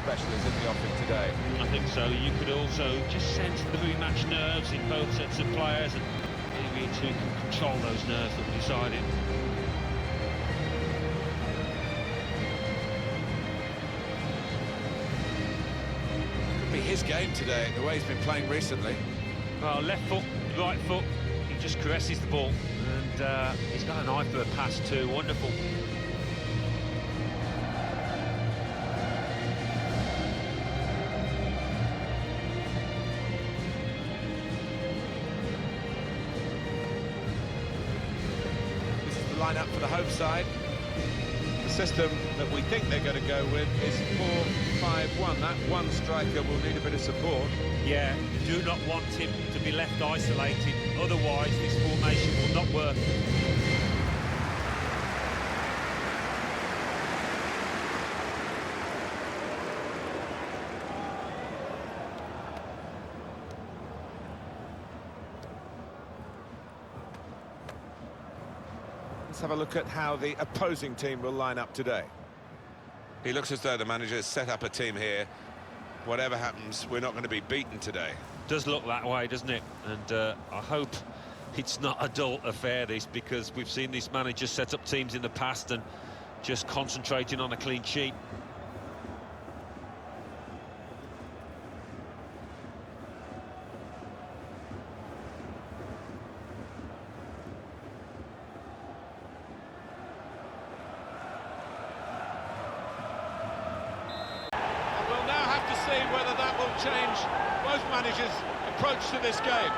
specialist in the offing today. I think so. You could also just sense the rematch nerves in both sets of players, and maybe two can control those nerves that were decided. Could be his game today, the way he's been playing recently. Well, left foot, right foot, he just caresses the ball, and he's got an eye for a pass too. Wonderful. Line up for the home side. The system that we think they're going to go with is 4-5-1. That one striker will need a bit of support. Yeah, you do not want him to be left isolated, otherwise this formation will not work. Let's have a look at how the opposing team will line up today. He looks as though the manager has set up a team here. Whatever happens, we're not going to be beaten today. Does look that way, doesn't it? And I hope it's not a dull affair, this, because we've seen these managers set up teams in the past and just concentrating on a clean sheet. See whether that will change both managers' approach to this game.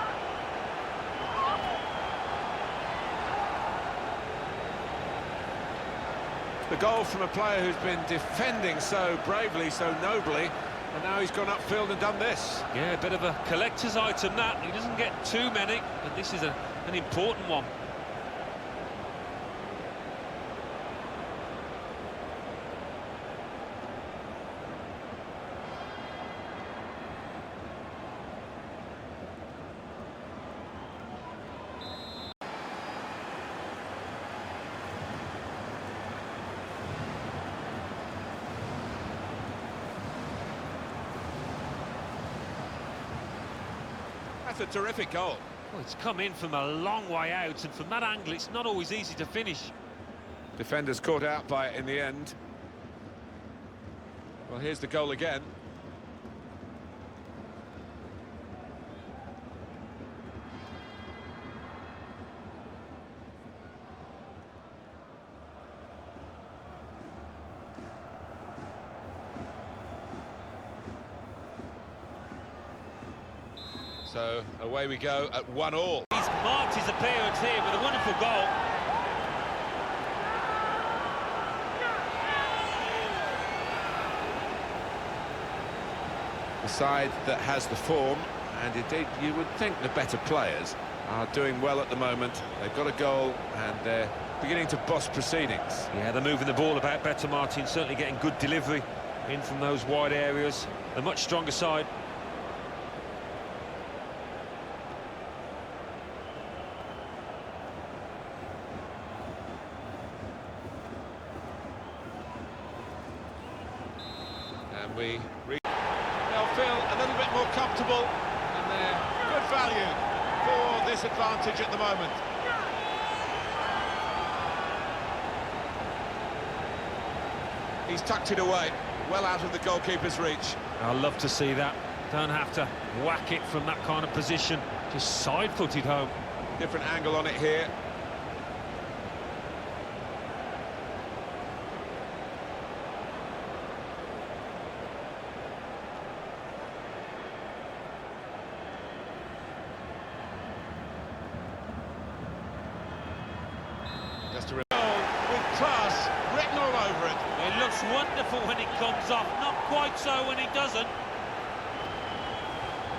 The goal from a player who's been defending so bravely, so nobly, and now he's gone upfield and done this. Yeah, a bit of a collector's item that. He doesn't get too many, but this is an important one. That's a terrific goal. Well, it's come in from a long way out, and from that angle, it's not always easy to finish. Defenders caught out by it in the end. Well, here's the goal again. So away we go at 1-1. He's marked his appearance here with a wonderful goal. The side that has the form, and indeed you would think the better players, are doing well at the moment. They've got a goal and they're beginning to boss proceedings. Yeah, they're moving the ball about better, Martin, certainly getting good delivery in from those wide areas. A much stronger side. They'll feel a little bit more comfortable, and they're good value for this advantage at the moment. He's tucked it away, well out of the goalkeeper's reach. I love to see that. Don't have to whack it from that kind of position. Just side-footed home. Different angle on it here. Just a goal with class written all over it. It looks wonderful when it comes off, not quite so when it doesn't.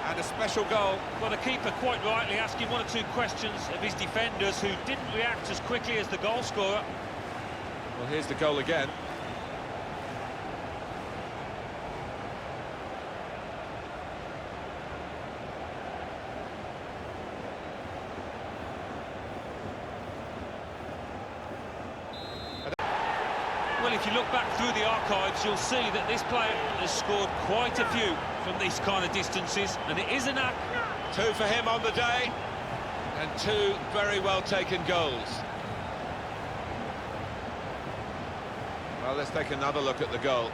And a special goal. Well, the keeper quite rightly asking one or two questions of his defenders, who didn't react as quickly as the goal scorer. Well, here's the goal again. Well, if you look back through the archives, you'll see that this player has scored quite a few from these kind of distances, and it is a knack. 2 for him on the day, and 2 very well taken goals. Well, let's take another look at the goal.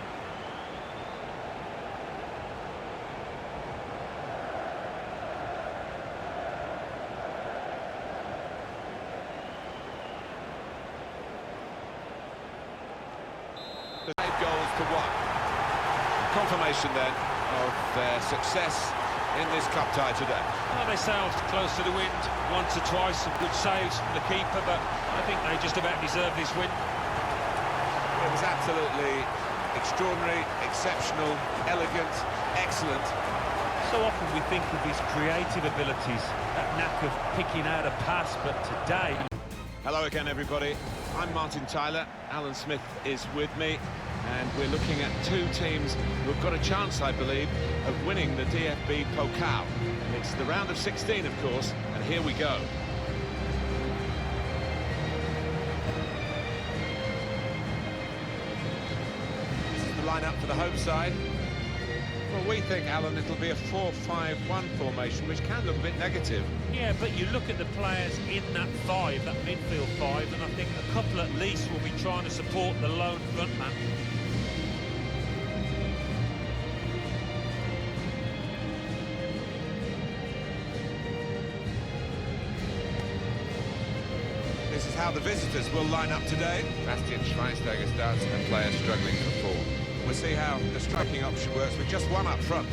The 8 goals to 1. Confirmation then of their success in this cup tie today. Well, they sailed close to the wind once or twice, some good saves from the keeper, but I think they just about deserve this win. It was absolutely extraordinary, exceptional, elegant, excellent. So often we think of his creative abilities, that knack of picking out a pass, but today... Hello again, everybody. I'm Martin Tyler. Alan Smith is with me, and we're looking at 2 teams who've got a chance, I believe, of winning the DFB Pokal. It's the round of 16, of course, and here we go. This is the lineup for the home side. Well, we think, Alan, it'll be a 4-5-1 formation, which can look a bit negative. Yeah, but you look at the players in that 5, that midfield 5, and I think a couple at least will be trying to support the lone frontman. This is how the visitors will line up today. Bastian Schweinsteiger starts and players struggling for form. We'll see how the striking option works with just one up front.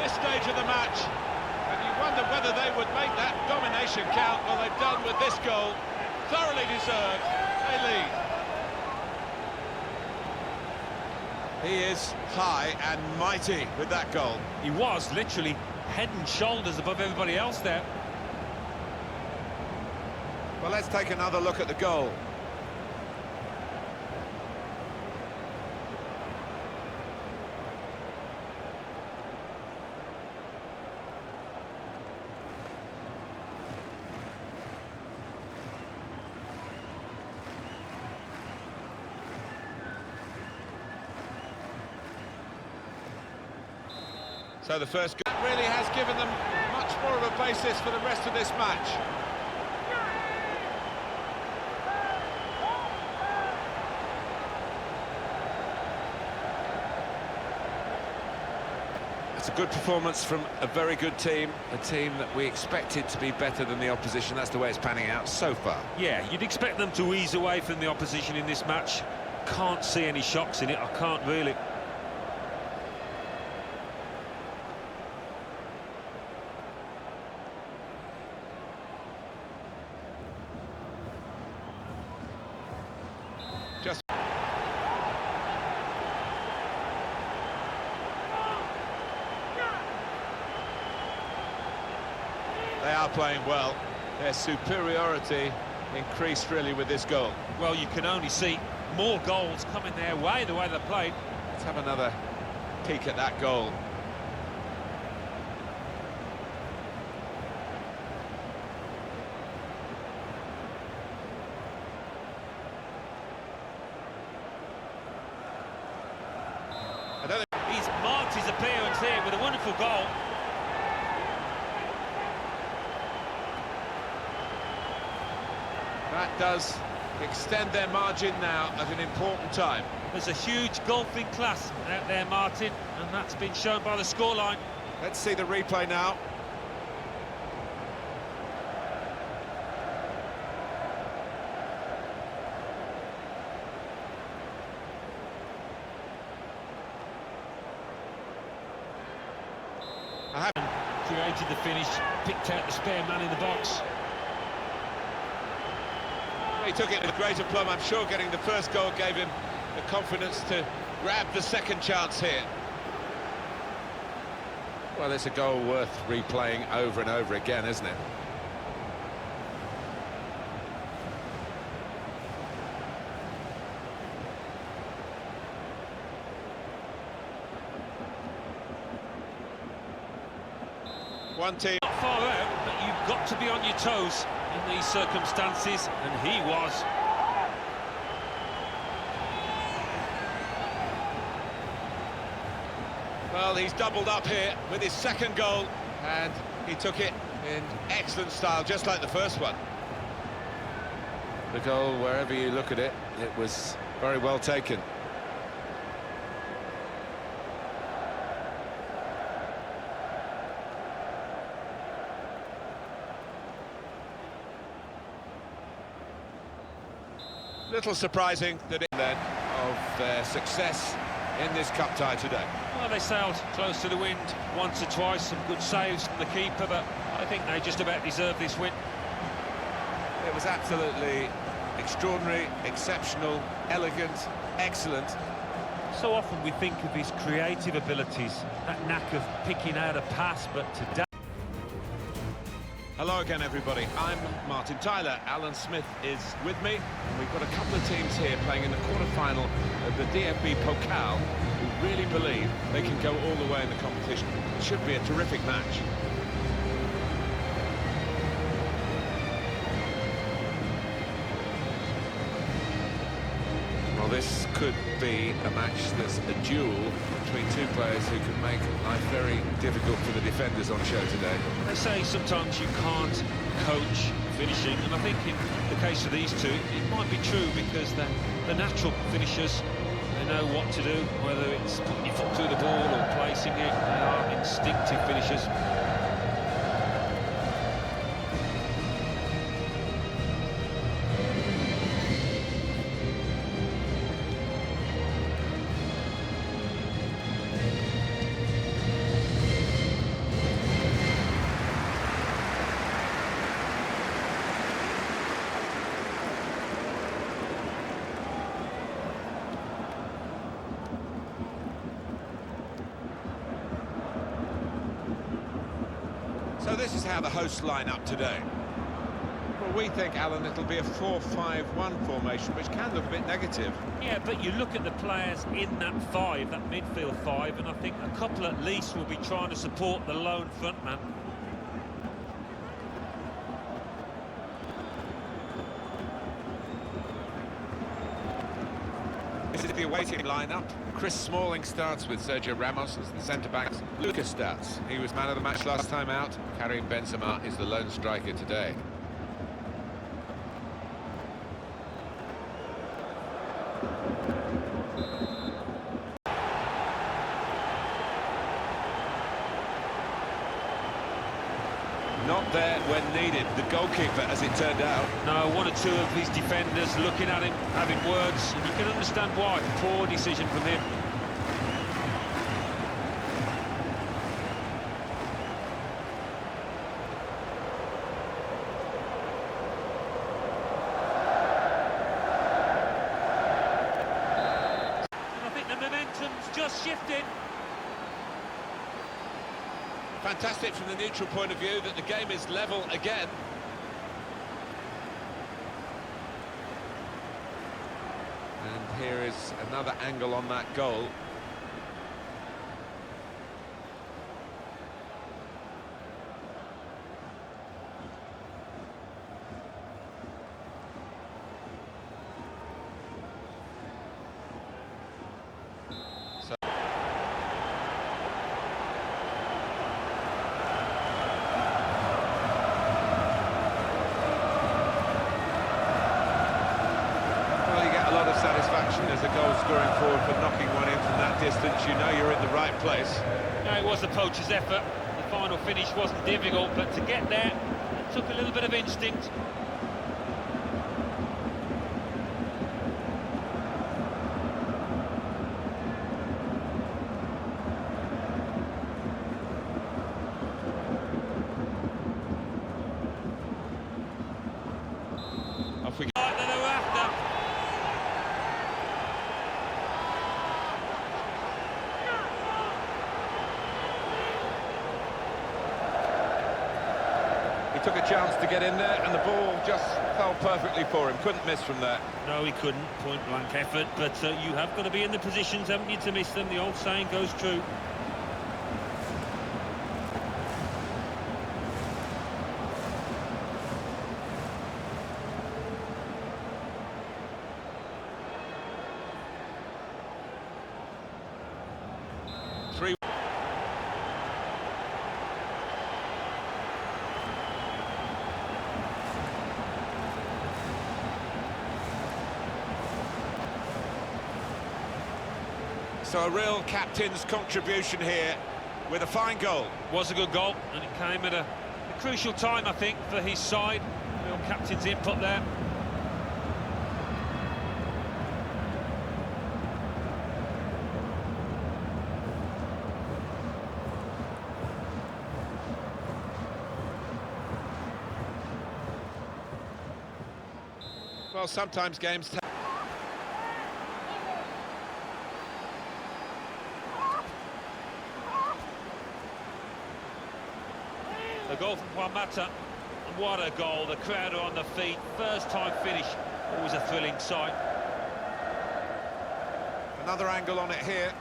Stage of the match, and you wonder whether they would make that domination count. Well, they've done with this goal. Thoroughly deserved. They lead. He is high and mighty with that goal. He was literally head and shoulders above everybody else there. Well, let's take another look at the goal. So the first goal really has given them much more of a basis for the rest of this match. It's a good performance from a very good team, a team that we expected to be better than the opposition. That's the way it's panning out so far. Yeah, you'd expect them to ease away from the opposition in this match. Can't see any shocks in it, I can't really. Just they are playing well. Their superiority increased really with this goal. Well, you can only see more goals coming their way, the way they played. Let's have another peek at that goal. He's marked his appearance here with a wonderful goal. That does extend their margin now at an important time. There's a huge golfing class out there, Martin, and that's been shown by the scoreline. Let's see the replay now. Created the finish, picked out the spare man in the box. He took it with great aplomb. I'm sure getting the first goal gave him the confidence to grab the second chance here. Well, it's a goal worth replaying over and over again, isn't it? One team. Not far out, but you've got to be on your toes in these circumstances, and he was. Well, he's doubled up here with his second goal, and he took it in excellent style, just like the first one. The goal, wherever you look at it, it was very well taken. Little surprising that it then of their success in this cup tie today. Well, they sailed close to the wind once or twice, some good saves from the keeper, but I think they just about deserve this win. It was absolutely extraordinary, exceptional, elegant, excellent. So often we think of his creative abilities, that knack of picking out a pass, but today... Hello again, everybody. I'm Martin Tyler. Alan Smith is with me. And we've got a couple of teams here playing in the quarter-final of the DFB Pokal who really believe they can go all the way in the competition. It should be a terrific match. Well, this could be a match that's a duel between two players who can make life very difficult for the defenders on show today. They say sometimes you can't coach finishing, and I think in the case of these two, it might be true because they're natural finishers. They know what to do, whether it's putting your foot through the ball or placing it. They are instinctive finishers. So this is how the hosts line up today. Well, we think, Alan, it'll be a 4-5-1 formation, which can look a bit negative. Yeah, but you look at the players in that five, that midfield five, and I think a couple at least will be trying to support the lone frontman. This is the awaiting lineup. Chris Smalling starts with Sergio Ramos as the centre-backs. Lucas starts. He was man of the match last time out. Karim Benzema is the lone striker today. Not there when needed, the goalkeeper, as it turned out. No, one or two of his defenders looking at him, having words, and you can understand why. Poor decision from him. And I think the momentum's just shifted. Fantastic from the neutral point of view that the game is level again. And here is another angle on that goal. scoring forward for knocking one in from that distance. You know you're in the right place. No, it was the poacher's effort. The final finish wasn't difficult, but to get there, it took a little bit of instinct. Off we go. Right, then they were after. He took a chance to get in there, and the ball just fell perfectly for him. Couldn't miss from there. No, he couldn't. Point blank effort, but you have got to be in the positions, haven't you, to miss them? The old saying goes true. Three. So a real captain's contribution here with a fine goal. Was a good goal, and it came at a crucial time, I think, for his side. Real captain's input there. Well, sometimes games... The goal from Juanmata, and what a goal. The crowd are on the feet. First time finish, always a thrilling sight. Another angle on it here.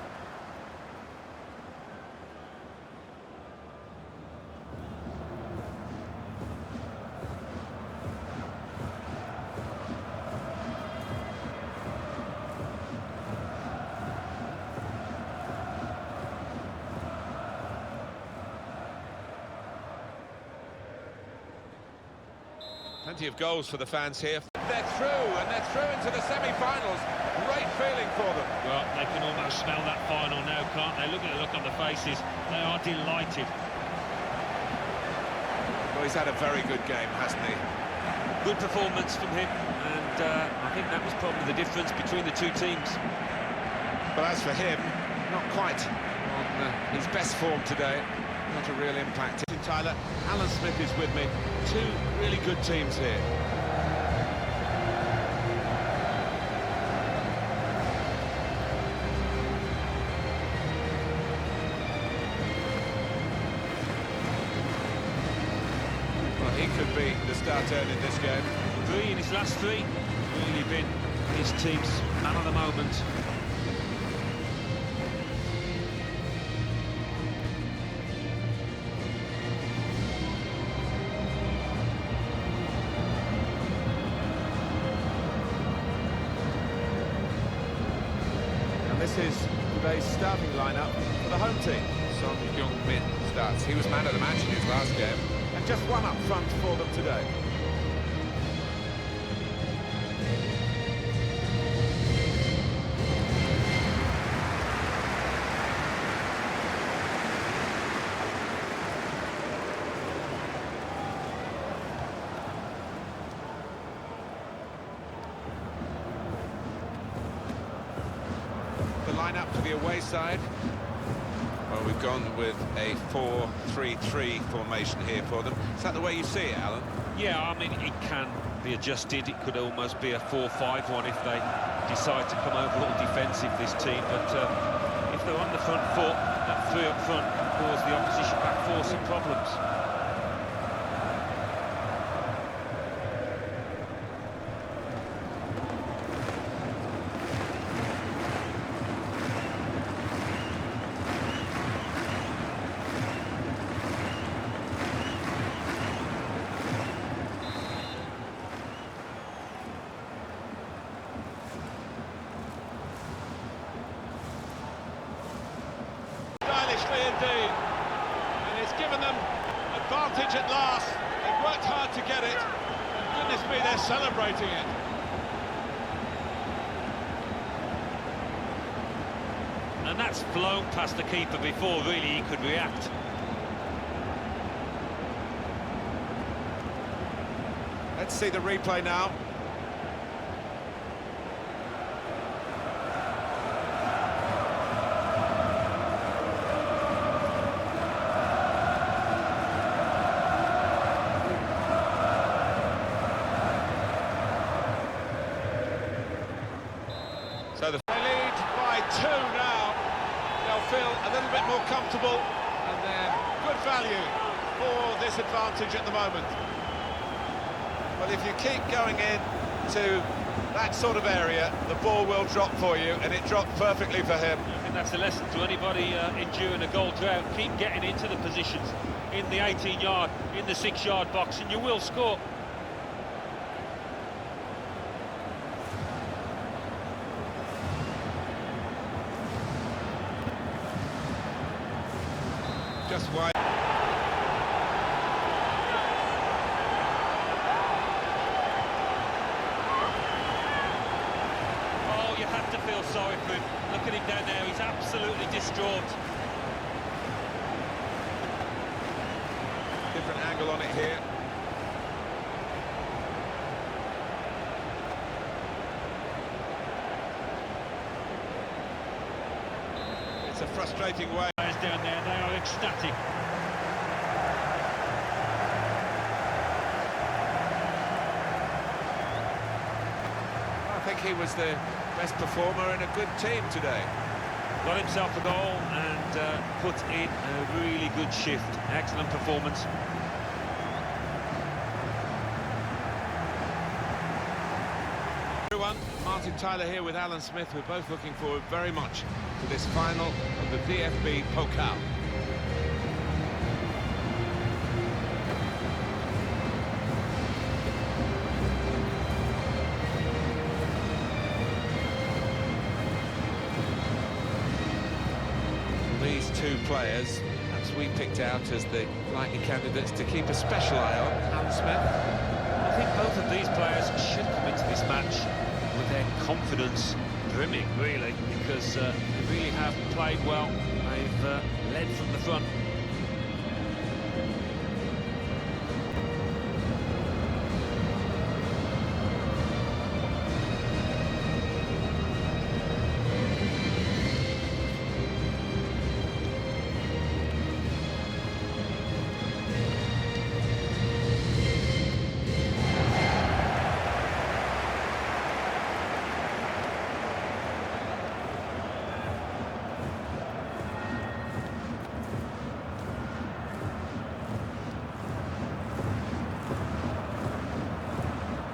Plenty of goals for the fans here. They're through, and they're through into the semi-finals. Great feeling for them. Well, they can almost smell that final now, can't they? Look at the look on the faces. They are delighted. Well, he's had a very good game, hasn't he? Good performance from him, and I think that was probably the difference between the two teams. But as for him, not quite on his best form today. Not a real impact. Tyler, Alan Smith is with me. Two really good teams here. Well, he could be the star turn in this game. 3 in his last 3. Really been his team's man of the moment. This is today's starting lineup for the home team. Son Heung-min starts. He was man of the match in his last game, and just one up front for them today. Line-up to the away side. Well, we've gone with a 4-3-3 formation here for them. Is that the way you see it, Alan? Yeah, I mean, it can be adjusted. It could almost be a 4-5-1 if they decide to come over a little defensive, this team. But if they're on the front foot, that 3 up front can cause the opposition back 4 some problems. Indeed, and it's given them advantage at last. They've worked hard to get it, and goodness me, they're celebrating it. And that's flown past the keeper before really he could react. Let's see the replay now. So they lead by 2 now. They'll feel a little bit more comfortable, and they're good value for this advantage at the moment. But if you keep going in to that sort of area, the ball will drop for you, and it dropped perfectly for him. I think that's a lesson to anybody enduring a goal drought. Keep getting into the positions in the 18-yard, in the 6-yard box, and you will score. Just wide. Oh, you have to feel sorry for him. Look at him down there, he's absolutely distraught. Different angle on it here. It's a frustrating way. Down there, they are ecstatic. I think he was the best performer in a good team today. Got himself a goal and put in a really good shift. Excellent performance. Everyone, Martin Tyler here with Alan Smith. We're both looking forward very much to this final of the DFB Pokal. These two players, perhaps we picked out as the likely candidates to keep a special eye on. Alan Smith? I think both of these players should come into this match with their confidence brimming, really, because they really have played well. They've led from the front.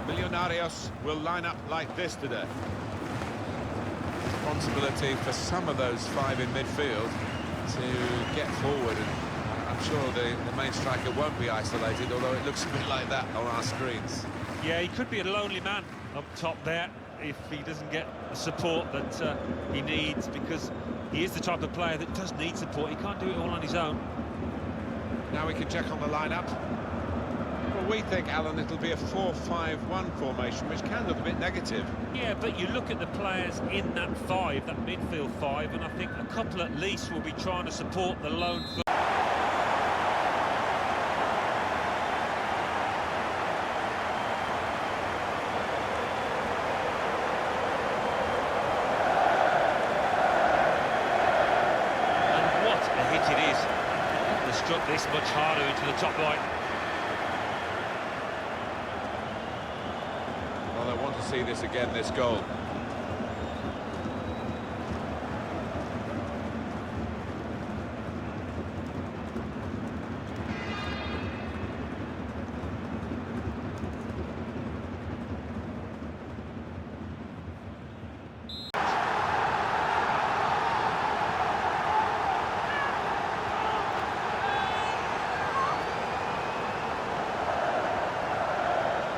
Millonarios will line up like this today. Responsibility for some of those 5 in midfield to get forward, and I'm sure the main striker won't be isolated, although it looks a bit like that on our screens. Yeah, he could be a lonely man up top there if he doesn't get the support that he needs, because he is the type of player that does need support. He can't do it all on his own. Now we can check on the lineup. Well, we think, Alan, it'll be a 4-5-1 formation, which can look a bit negative. Yeah, but you look at the players in that 5, that midfield 5, and I think a couple at least will be trying to support the lone foot. And what a hit it is. They struck this much harder into the top right. Well, I want to see this again, this goal.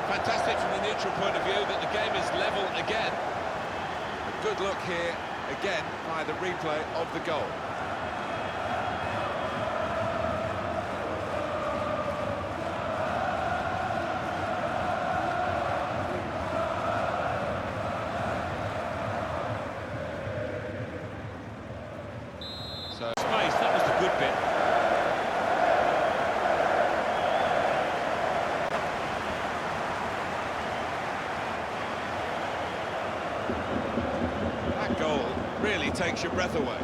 Fantastic from the neutral point of view that the game is level again. A good look here again by the replay of the goal. good bit. That goal really takes your breath away.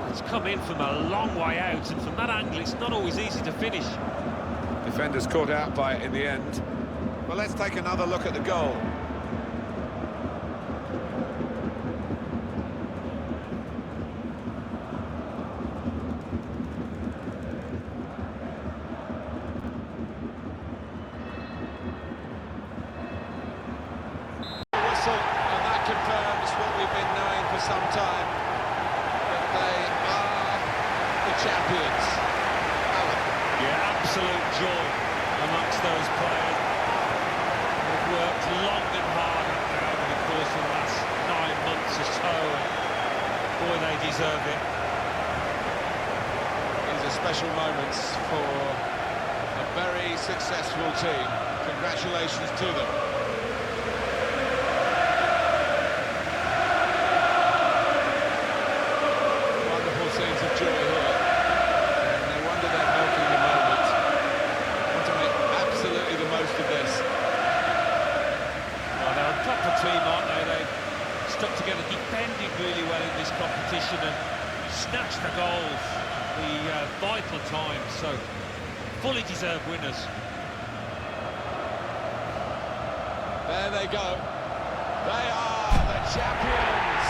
It's come in from a long way out, and from that angle, it's not always easy to finish. Defenders caught out by it in the end. Well, let's take another look at the goal. Whistle, and that confirms what we've been knowing for some time, that they are the champions. Alan. Yeah, absolute joy amongst those players. They've worked long and hard over the course of the last 9 months or so. Boy, they deserve it. These are special moments for a very successful team. Congratulations to them. Wonderful scenes of joy here. And no wonder they're milking the moment. Want to make absolutely the most of this. Well, they're a proper team, aren't they? They've stuck together, defended really well in this competition and snatched the goals, the vital times, so fully deserved winners. There they go. They are the champions.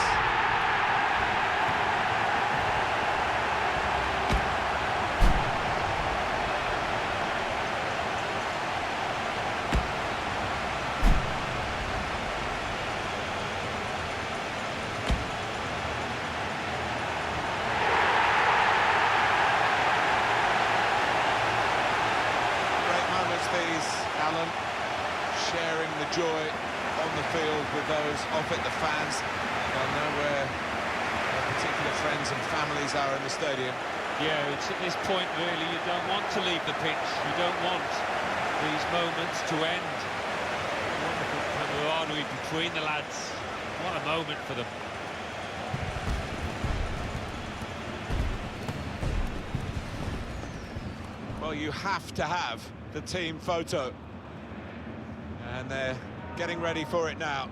Great moments these, Alan. Sharing the joy on the field with those off it, the fans. They'll know where their particular friends and families are in the stadium. Yeah, it's at this point, really, you don't want to leave the pitch. You don't want these moments to end. Wonderful camaraderie between the lads. What a moment for them. Well, you have to have the team photo. And they're getting ready for it now.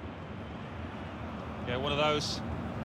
Yeah, one of those